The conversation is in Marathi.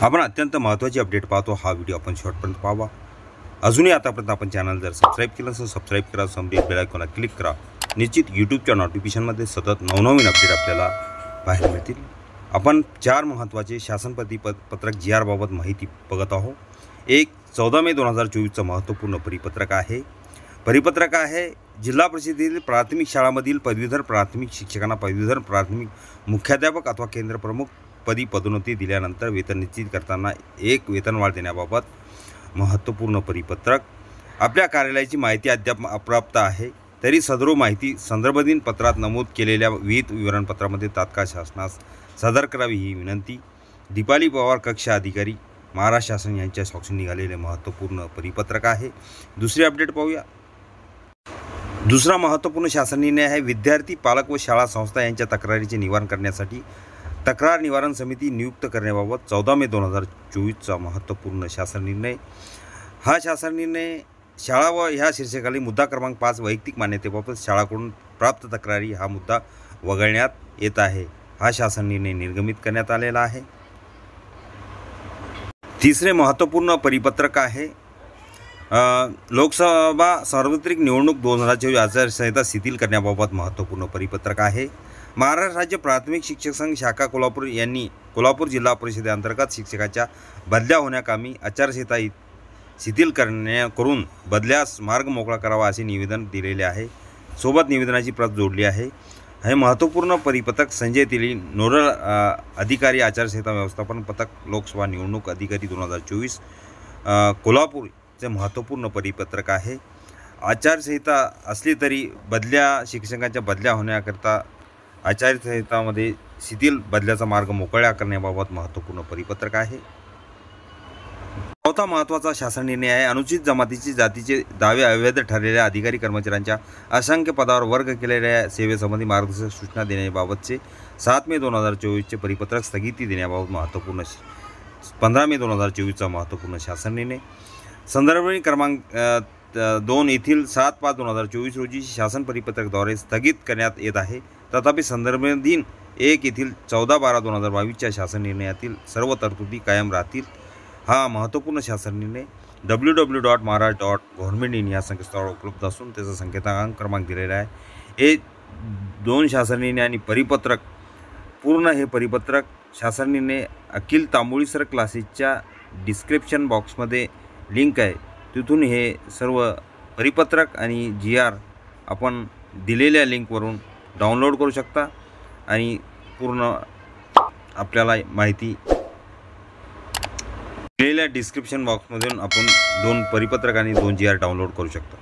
आपण अत्यंत महत्त्वाची अपडेट पाहतो। हा व्हिडिओ आपण शेवटपर्यंत पाहावा। अजूनही आतापर्यंत आपण चॅनल जर सबस्क्राइब केलं असेल सबस्क्राइब करा, समोरील बेल आयकॉनला क्लिक करा। निश्चित यूट्यूबच्या नोटिफिकेशनमध्ये सतत नवनवीन अपडेट आपल्याला पाहायला मिळतील। आपण 4 महत्त्वाचे शासनपती पत्रक GR बाबत माहिती बघत आहोत। एक 14 मे 2024 चं महत्त्वपूर्ण परिपत्रक आहे जिल्हा परिषदेतील प्राथमिक शाळांमधील पदवीधर प्राथमिक शिक्षकांना पदवीधर प्राथमिक मुख्याध्यापक अथवा केंद्र प्रमुख पदी पदोन्नती दिल्यानंतर वेतन निश्चित करताना एक वेतनवाढ देण्याबाबत महत्त्वपूर्ण परिपत्रक। आपल्या कार्यालयाची माहिती अद्याप अप्राप्त आहे, तरी सदर माहिती संदर्भदिन पत्रात नमूद केलेल्या विहित विवरणपत्रामध्ये तात्काळ शासनास सादर करावी ही विनंती। दीपाली पवार कक्ष अधिकारी महाराष्ट्र शासन यांच्या स्वाक्षरी निघालेले महत्त्वपूर्ण परिपत्रक आहे। दुसरी अपडेट पाहूया। दुसरा महत्त्वपूर्ण शासन निर्णय आहे विद्यार्थी पालक व शाळा संस्था यांच्या तक्रारीचे निवारण करण्यासाठी तक्रार निवारण समिती नियुक्त करण्याबाबत 14 मे 2024 चा महत्त्वपूर्ण शासन निर्णय। हा शासन निर्णय शाळा व ह्या शीर्षकाखाली मुद्दा क्रमांक 5 वैयक्तिक मान्यतेबाबत शाळाकडून प्राप्त तक्रारी हा मुद्दा वगळण्यात येत आहे। हा शासन निर्णय निर्गमित करण्यात आलेला आहे। तिसरे महत्त्वपूर्ण परिपत्रक आहे लोकसभा सार्वत्रिक निवडणूक 2024 आचारसंहिता शिथिल करण्याबाबत महत्त्वपूर्ण परिपत्रक आहे। महाराष्ट्र राज्य प्राथमिक शिक्षक संघ शाखा कोल्हापूर यांनी कोल्हापूर जिल्हा परिषदेअंतर्गत शिक्षकाच्या बदल्या होण्याकामी आचारसंहिता शिथिल करून बदल्यास मार्ग मोकळा करावा असे निवेदन दिलेले आहे। सोबत निवेदनाची प्रत जोडली आहे। हे महत्त्वपूर्ण परिपत्रक संजय तेली नोडल अधिकारी आचारसंहिता व्यवस्थापन पथक लोकसभा निवडणूक अधिकारी 2024 कोल्हापूर चे महत्त्वपूर्ण परिपत्रक आहे। आचारसंहिता असली तरी शिक्षकांच्या बदल्या होण्याकरता आचारसंहितामध्ये शिथिल बदल्याचा मार्ग मोकळा करण्याबाबत महत्त्वपूर्ण परिपत्रक आहे। चौथा महत्त्वाचा शासन निर्णय आहे अनुसूचित जमातीची जातीचे दावे अवैध ठरलेल्या अधिकारी कर्मचाऱ्यांच्या असंख्य पदावर वर्ग केलेल्या सेवेसंबंधी मार्गदर्शक सूचना देण्याबाबतचे 7 मे 2024 चे परिपत्रक स्थगिती देण्याबाबत महत्त्वपूर्ण 15 मे 2024 चा महत्त्वपूर्ण शासन निर्णय। संदर्भ क्रमांक 2 येथील 7/5/2024 रोजी शासन परिपत्रकद्वारे स्थगित करण्यात येत आहे। तथापि संदर्भ दिन 1 येथील 14/12/2022 च्या शासन निर्णयातील सर्व तरतुदी कायम राहतील। हा महत्त्वपूर्ण शासन निर्णय www.maharashtra.government.in या संकेतस्थळावर उपलब्ध असून त्याचा संकेतांक क्रमांक दिलेला आहे। हे 2 शासन निर्णय आणि परिपत्रक हे परिपत्रक शासन निर्णय अखिल तांबोळी सर क्लासेसच्या डिस्क्रिप्शन बॉक्समध्ये लिंक आहे, तिथून हे सर्व परिपत्रक आणि GR आपण दिलेल्या लिंकवरून डाउनलोड करू शकता आणि पूर्ण आपल्याला माहिती दिलेल्या डिस्क्रिप्शन बॉक्समधून आपण 2 परिपत्रक आणि 2 GR डाउनलोड करू शकता।